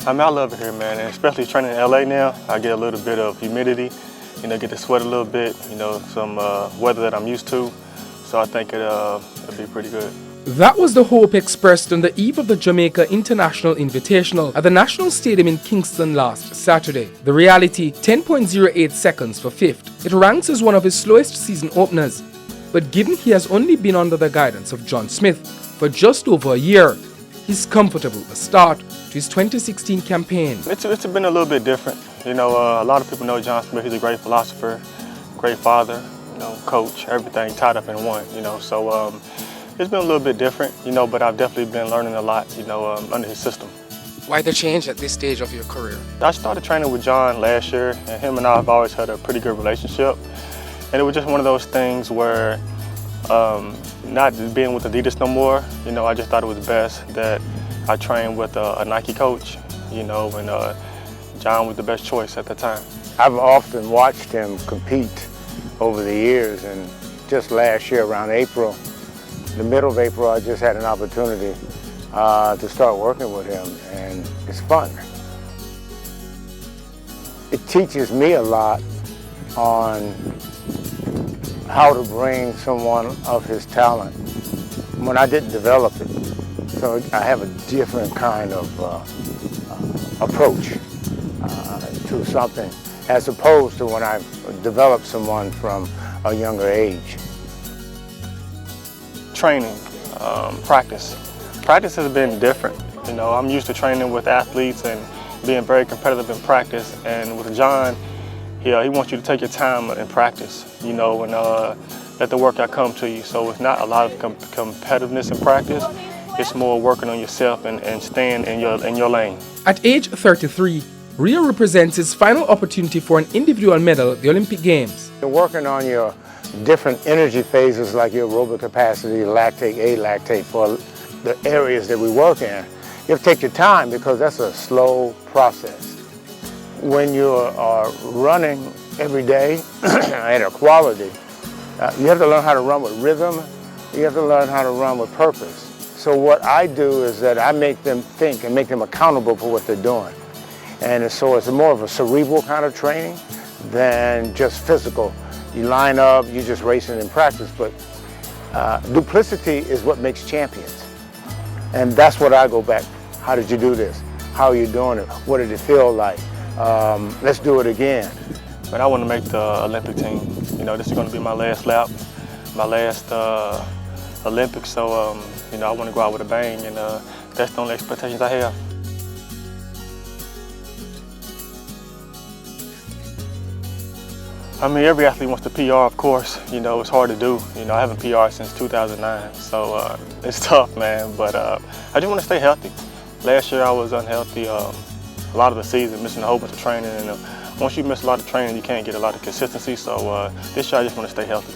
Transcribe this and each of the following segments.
I love it here, man, and especially training in LA now, I get a little bit of humidity, get to sweat a little bit, some weather that I'm used to, so I think it'll be pretty good. That was the hope expressed on the eve of the Jamaica International Invitational at the National Stadium in Kingston last Saturday. The reality, 10.08 seconds for fifth. It ranks as one of his slowest season openers, but given he has only been under the guidance of John Smith for just over a year, he's comfortable a start to his 2016 campaign. It's been a little bit different. A lot of people know John Smith. He's a great philosopher, great father, coach, everything tied up in one, so it's been a little bit different, but I've definitely been learning a lot, under his system. Why the change at this stage of your career? I started training with John last year, and him and I have always had a pretty good relationship. And it was just one of those things where, not being with Adidas no more, I just thought it was best that I trained with a Nike coach, and John was the best choice at the time. I've often watched him compete over the years, and just last year around April, the middle of April, I just had an opportunity to start working with him, and it's fun. It teaches me a lot on how to bring someone of his talent when I didn't develop it. So I have a different kind of approach to something as opposed to when I developed someone from a younger age. Training, practice. Practice has been different. I'm used to training with athletes and being very competitive in practice. And with John, he wants you to take your time in practice, and let the workout come to you. So it's not a lot of competitiveness in practice. It's more working on yourself and staying in your lane. At age 33, Rio represents his final opportunity for an individual medal at the Olympic Games. You're working on your different energy phases like your aerobic capacity, lactate, alactate for the areas that we work in. You have to take your time because that's a slow process. When you are running every day at a quality, you have to learn how to run with rhythm. You have to learn how to run with purpose. So what I do is that I make them think and make them accountable for what they're doing. And so it's more of a cerebral kind of training than just physical. You line up, you're just racing in practice, but duplicity is what makes champions. And that's what I go back. How did you do this? How are you doing it? What did it feel like? Let's do it again. But I want to make the Olympic team. This is going to be my last lap, my last Olympics, so I want to go out with a bang, and that's the only expectations I have. Every athlete wants to PR, of course. It's hard to do. I haven't PR since 2009, so it's tough, man. But I just want to stay healthy. Last year I was unhealthy a lot of the season, missing a whole bunch of training. And once you miss a lot of training, you can't get a lot of consistency. So this year I just want to stay healthy.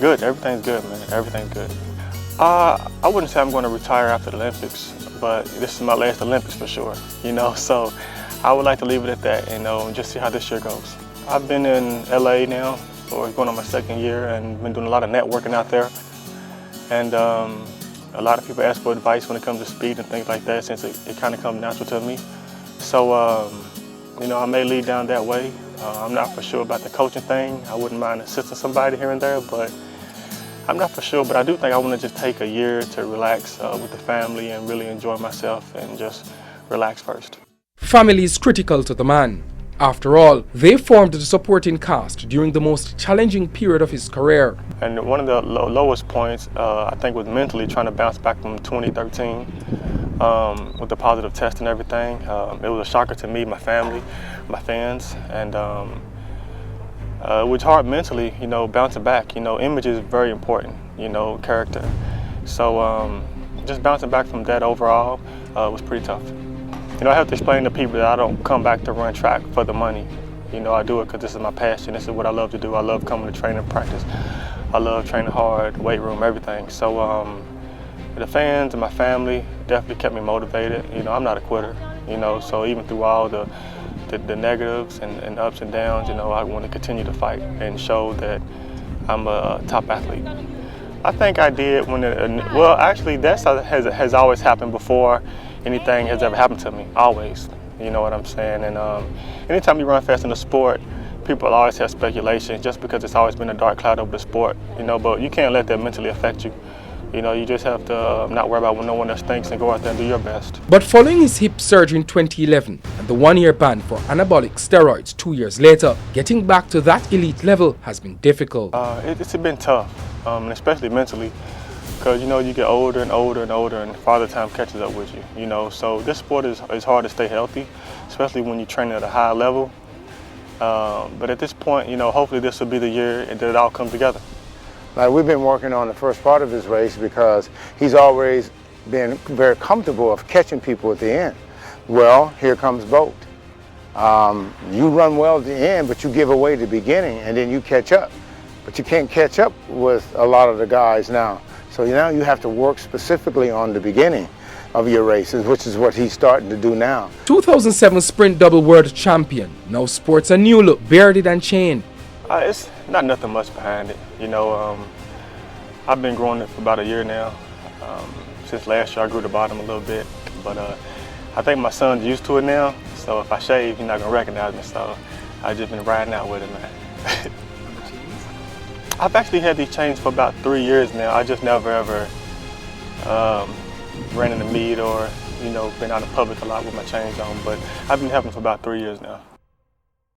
Good. Everything's good, man. Everything's good. I wouldn't say I'm going to retire after the Olympics, but this is my last Olympics for sure. So I would like to leave it at that, and just see how this year goes. I've been in LA now for going on my second year and been doing a lot of networking out there. And a lot of people ask for advice when it comes to speed and things like that, since it kind of comes natural to me. So, I may lead down that way. I'm not for sure about the coaching thing. I wouldn't mind assisting somebody here and there, but I'm not for sure. But I do think I want to just take a year to relax with the family and really enjoy myself and just relax first. Family is critical to the man. After all, they formed the supporting cast during the most challenging period of his career. And one of the lowest points, I think, was mentally trying to bounce back from 2013 with the positive test and everything. It was a shocker to me, my family, my fans, and it was hard mentally, bouncing back. Image is very important, character. So just bouncing back from that overall was pretty tough. I have to explain to people that I don't come back to run track for the money. I do it because this is my passion. This is what I love to do. I love coming to train and practice. I love training hard, weight room, everything. So the fans and my family definitely kept me motivated. I'm not a quitter. So even through all the negatives and ups and downs, I want to continue to fight and show that I'm a top athlete. I think I did when actually that has always happened before. anything has ever happened to me, always. You know what I'm saying? And anytime you run fast in the sport, people always have speculation just because it's always been a dark cloud over the sport, you know, but you can't let that mentally affect you. You know, you just have to not worry about what no one else thinks and go out there and do your best. But following his hip surgery in 2011 and the one-year ban for anabolic steroids 2 years later, getting back to that elite level has been difficult. It's been tough, especially mentally, because, you know, you get older and older and older and Father Time catches up with you, you know. So this sport is hard to stay healthy, especially when you're training at a high level. But at this point, you know, hopefully this will be the year that it all comes together. Like, we've been working on the first part of his race because he's always been very comfortable of catching people at the end. Well, here comes Bolt. You run well at the end, but you give away the beginning and then you catch up. But you can't catch up with a lot of the guys now. So now you have to work specifically on the beginning of your races, which is what he's starting to do now. 2007 sprint double world champion, now sports a new look, bearded and chained. It's not nothing much behind it. You know, I've been growing it for about a year now. Since last year I grew the bottom a little bit, but I think my son's used to it now, so if I shave, he's not gonna recognize me, so I've just been riding out with it, man. I've actually had these chains for about 3 years now. I just never ever ran in the meet or, you know, been out in public a lot with my chains on, but I've been having them for about 3 years now.